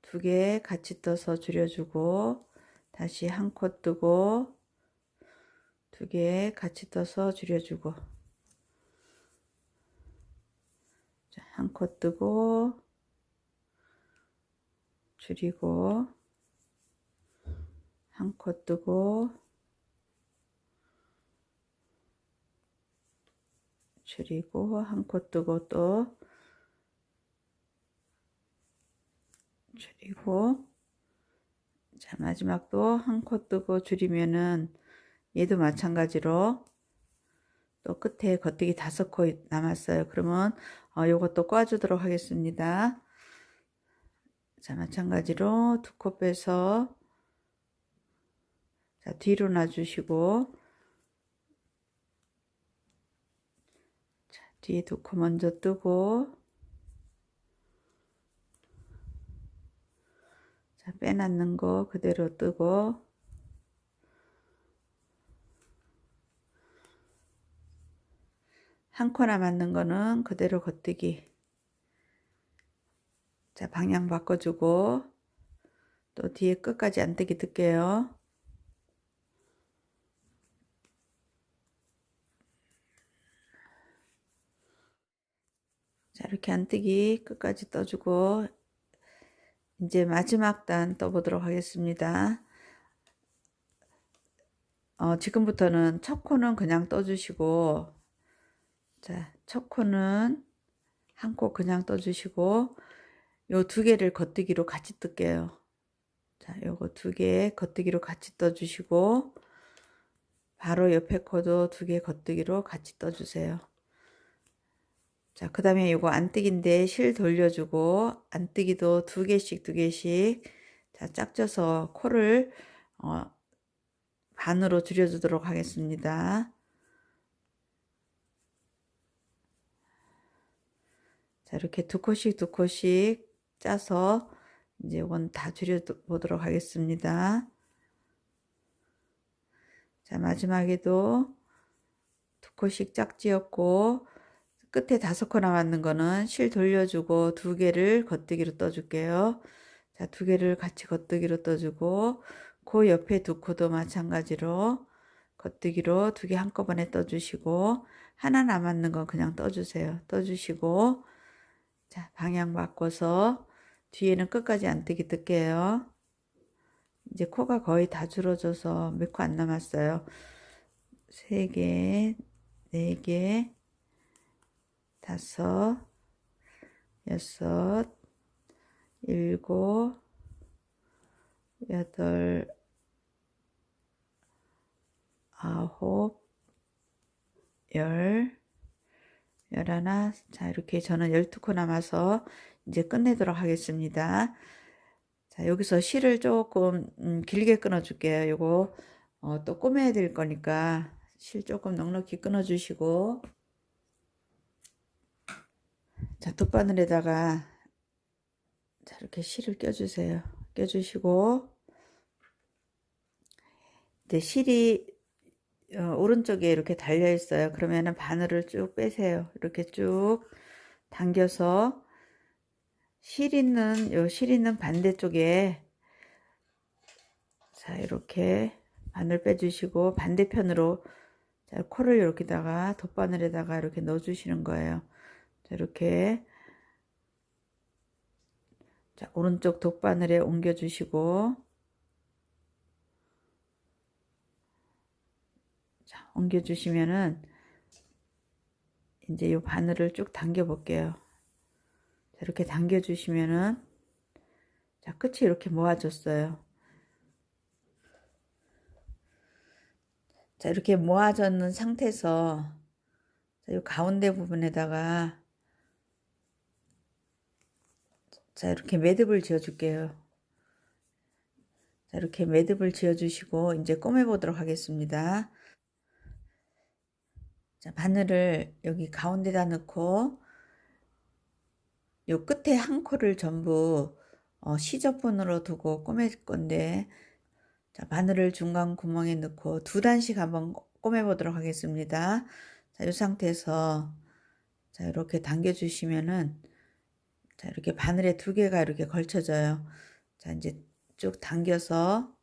2개 같이 떠서 줄여주고, 다시 1코 뜨고 2개 같이 떠서 줄여주고, 자, 1코 뜨고 줄이고, 1코 뜨고 줄이고, 1코 뜨고 또 줄이고, 자, 마지막도 1코 뜨고 줄이면은 얘도 마찬가지로 또 끝에 겉뜨기 5코 남았어요. 그러면 요것도 꽈주도록 하겠습니다. 자, 마찬가지로 2코 빼서 자, 뒤로 놔주시고, 자, 뒤에 2코 먼저 뜨고, 자, 빼놨는 거 그대로 뜨고, 한 코 남았는 거는 그대로 겉뜨기. 자, 방향 바꿔주고 또 뒤에 끝까지 안뜨기 뜰게요. 자, 이렇게 안뜨기 끝까지 떠주고 이제 마지막 단 떠보도록 하겠습니다. 지금부터는 첫 코는 그냥 떠주시고, 자, 첫 코는 1코 그냥 떠주시고, 요 2개를 겉뜨기로 같이 뜰게요. 자, 요거 2개 겉뜨기로 같이 떠주시고, 바로 옆에 코도 2개 겉뜨기로 같이 떠주세요. 자, 그 다음에 요거 안뜨기인데 실 돌려주고, 안뜨기도 2개씩 자, 짝져서 코를 반으로 줄여주도록 하겠습니다. 자, 이렇게 2코씩 짜서 이제 이건 다 줄여보도록 하겠습니다. 자, 마지막에도 2코씩 짝지었고, 끝에 5코 남았는 거는 실 돌려주고 2개를 겉뜨기로 떠줄게요. 자, 2개를 같이 겉뜨기로 떠주고, 그 옆에 두 코도 마찬가지로 겉뜨기로 2개 한꺼번에 떠주시고, 하나 남았는 건 그냥 떠주세요. 떠주시고, 자, 방향 바꿔서 뒤에는 끝까지 안 뜨기 뜰게요. 이제 코가 거의 다 줄어져서 몇 코 안 남았어요. 3개, 4개, 5, 6, 7, 8, 9, 10, 11. 자, 이렇게 저는 12코 남아서 이제 끝내도록 하겠습니다. 자, 여기서 실을 조금 길게 끊어 줄게요. 요거 또 꼬매야 될 거니까 실 조금 넉넉히 끊어 주시고, 자, 돗바늘에다가 자, 이렇게 실을 껴 주세요. 껴 주시고, 이제 실이 오른쪽에 이렇게 달려 있어요. 그러면은 바늘을 쭉 빼세요. 이렇게 쭉 당겨서 실 있는 반대쪽에, 자, 이렇게 바늘 빼주시고 반대편으로, 자, 코를 이렇게다가 돗바늘에다가 이렇게 넣어 주시는 거예요. 자, 이렇게, 자, 오른쪽 돗바늘에 옮겨 주시고, 자, 옮겨 주시면은 이제 이 바늘을 쭉 당겨 볼게요. 자, 이렇게 당겨 주시면은, 자, 끝이 이렇게 모아졌어요. 자, 이렇게 모아졌는 상태에서, 자, 이 가운데 부분에다가, 자, 이렇게 매듭을 지어 줄게요. 자, 이렇게 매듭을 지어 주시고 이제 꼬매 보도록 하겠습니다. 자, 바늘을 여기 가운데다 넣고 요 끝에 한 코를 전부 시접분으로 두고 꼬맬 건데, 자, 바늘을 중간 구멍에 넣고 2단씩 한번 꼬매 보도록 하겠습니다. 자, 이 상태에서, 자, 이렇게 당겨 주시면은, 자, 이렇게 바늘에 2개가 이렇게 걸쳐져요. 자, 이제 쭉 당겨서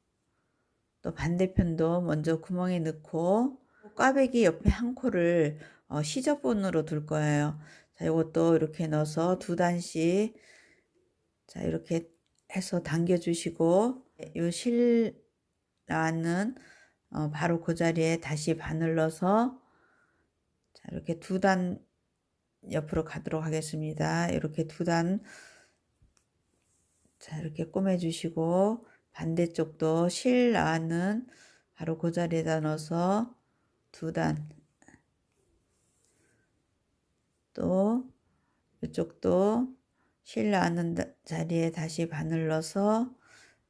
또 반대편도 먼저 구멍에 넣고, 꽈배기 옆에 한 코를 시접본으로 둘 거예요. 자, 이것도 이렇게 넣어서 2단씩, 자, 이렇게 해서 당겨 주시고, 요 실 나왔는 바로 그 자리에 다시 바늘 넣어서, 자, 이렇게 2단 옆으로 가도록 하겠습니다. 이렇게 2단, 자, 이렇게 꼬매 주시고, 반대쪽도 실 나왔는 바로 그 자리에다 넣어서 2단, 또 이쪽도 실 나왔는 자리에 다시 바늘 넣어서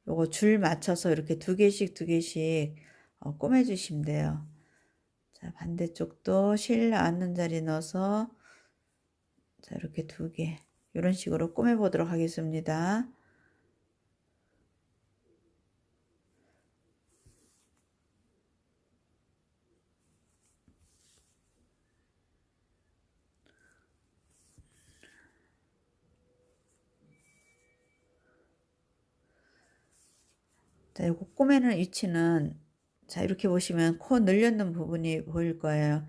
요거 줄 맞춰서 이렇게 2개씩 꼬매 주시면 돼요. 자, 반대쪽도 실 나왔는 자리 넣어서, 자, 이렇게 2개 이런 식으로 꼬매 보도록 하겠습니다. 자, 요거 꼬매는 위치는, 자, 이렇게 보시면 코 늘렸는 부분이 보일 거예요.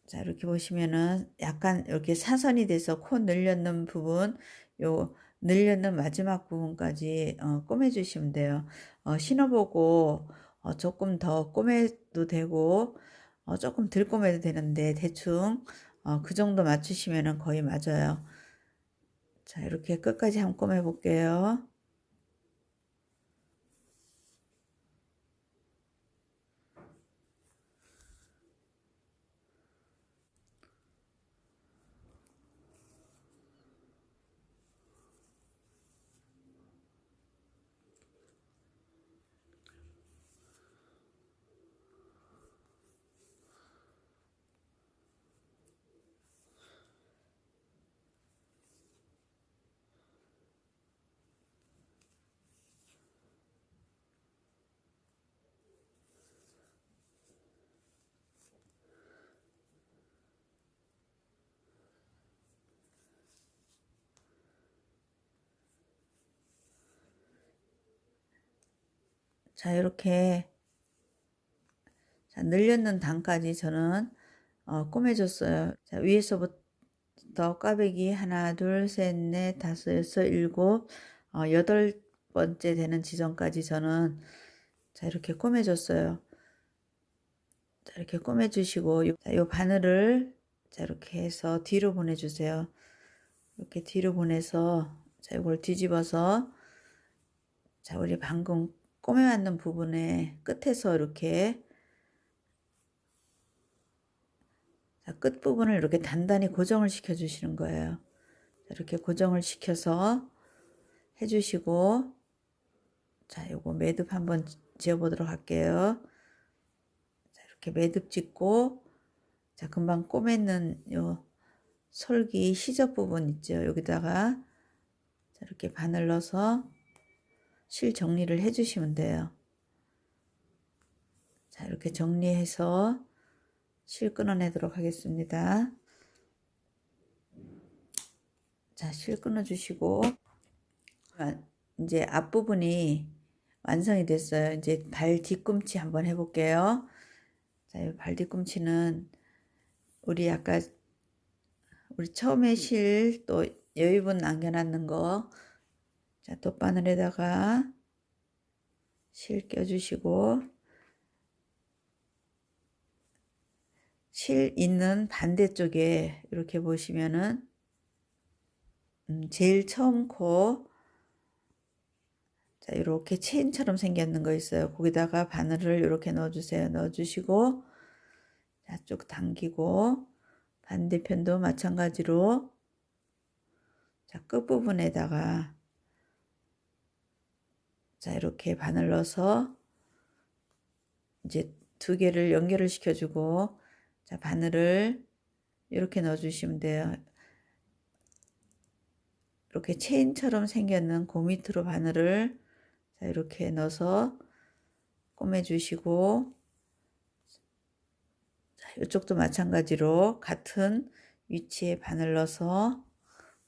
자, 이렇게 보시면은 약간 이렇게 사선이 돼서 코 늘렸는 부분, 요 늘렸는 마지막 부분까지 꼬매 주시면 돼요. 신어보고 조금 더 꼬매도 되고 조금 덜 꼬매도 되는데, 대충 그 정도 맞추시면은 거의 맞아요. 자, 이렇게 끝까지 한번 꼬매 볼게요. 자, 이렇게 자, 늘렸는 단까지 저는 꼬매줬어요. 자, 위에서부터 꽈배기 하나, 둘, 셋, 넷, 다섯, 여섯, 일곱, 여덟 번째 되는 지점까지 저는 자, 이렇게 꼬매줬어요. 자, 이렇게 꼬매주시고, 요 바늘을 자, 이렇게 해서 뒤로 보내주세요. 이렇게 뒤로 보내서 자, 이걸 뒤집어서 자, 우리 방금 꼬매왔는 부분에 끝에서 이렇게 자, 끝부분을 이렇게 단단히 고정을 시켜 주시는 거예요. 자, 이렇게 고정을 시켜서 해주시고, 자, 요거 매듭 한번 지어 보도록 할게요. 자, 이렇게 매듭 짓고, 자, 금방 꼬맸는 요 솔기 시접 부분 있죠. 여기다가 자, 이렇게 바늘 넣어서 실 정리를 해 주시면 돼요. 자, 이렇게 정리해서 실 끊어내도록 하겠습니다. 자, 실 끊어주시고, 이제 앞부분이 완성이 됐어요. 이제 발 뒤꿈치 한번 해볼게요. 자, 이 발 뒤꿈치는 우리 아까 우리 처음에 실 또 여유분 남겨놨는 거, 자, 돗바늘에다가 실 껴주시고, 실 있는 반대쪽에 이렇게 보시면은 제일 처음 코 자, 이렇게 체인처럼 생겼는 거 있어요. 거기다가 바늘을 이렇게 넣어주세요. 넣어주시고 자, 쭉 당기고 반대편도 마찬가지로 자, 끝부분에다가 자, 이렇게 바늘 넣어서 이제 두 개를 연결을 시켜주고 자, 바늘을 이렇게 넣어주시면 돼요. 이렇게 체인처럼 생겼는 그 밑으로 바늘을 자, 이렇게 넣어서 꼬매주시고 자, 이쪽도 마찬가지로 같은 위치에 바늘 넣어서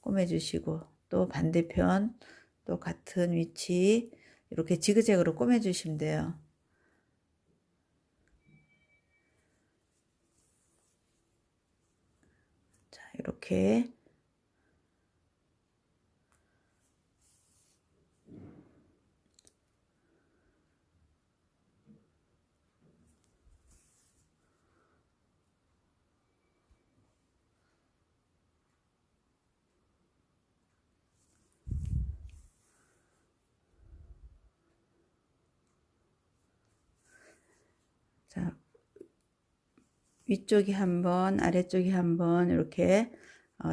꼬매주시고 또 반대편 또 같은 위치 이렇게 지그재그로 꼬매주시면 돼요. 자, 이렇게 자, 위쪽이 한번 아래쪽이 한번 이렇게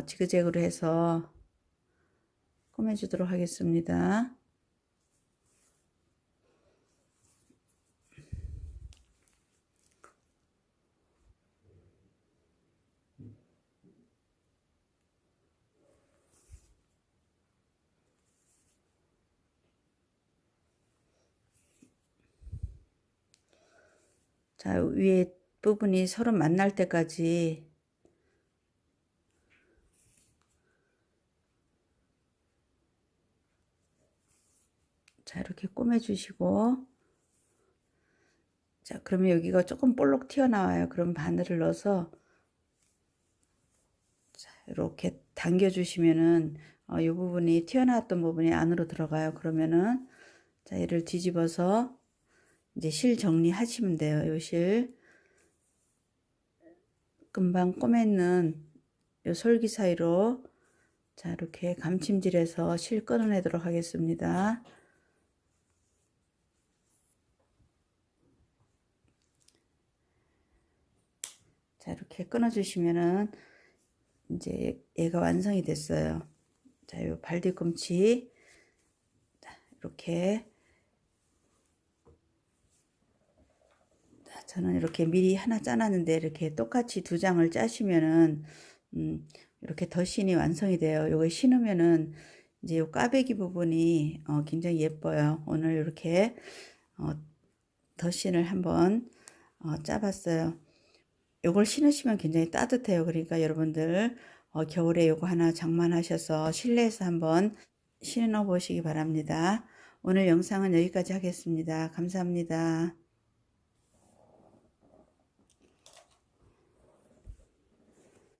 지그재그로 해서 꼬매주도록 하겠습니다. 자, 위에 부분이 서로 만날 때까지 자, 이렇게 꼬매주시고 자, 그러면 여기가 조금 볼록 튀어나와요. 그럼 바늘을 넣어서 자, 이렇게 당겨주시면은 이 부분이 튀어나왔던 부분이 안으로 들어가요. 그러면은 자, 얘를 뒤집어서 이제 실 정리하시면 돼요. 요 실 금방 꼬맸는 요 솔기 사이로 자, 이렇게 감침질해서 실 끊어내도록 하겠습니다. 자, 이렇게 끊어주시면은 이제 얘가 완성이 됐어요. 자, 요 발 뒤꿈치 자, 이렇게 자, 저는 이렇게 미리 하나 짜놨는데 이렇게 똑같이 두 장을 짜시면은 이렇게 덧신이 완성이 돼요. 요거 신으면은 이제 요 꽈배기 부분이 굉장히 예뻐요. 오늘 이렇게 덧신을 한번 짜봤어요. 요걸 신으시면 굉장히 따뜻해요. 그러니까 여러분들 겨울에 요거 하나 장만하셔서 실내에서 한번 신어 보시기 바랍니다. 오늘 영상은 여기까지 하겠습니다. 감사합니다.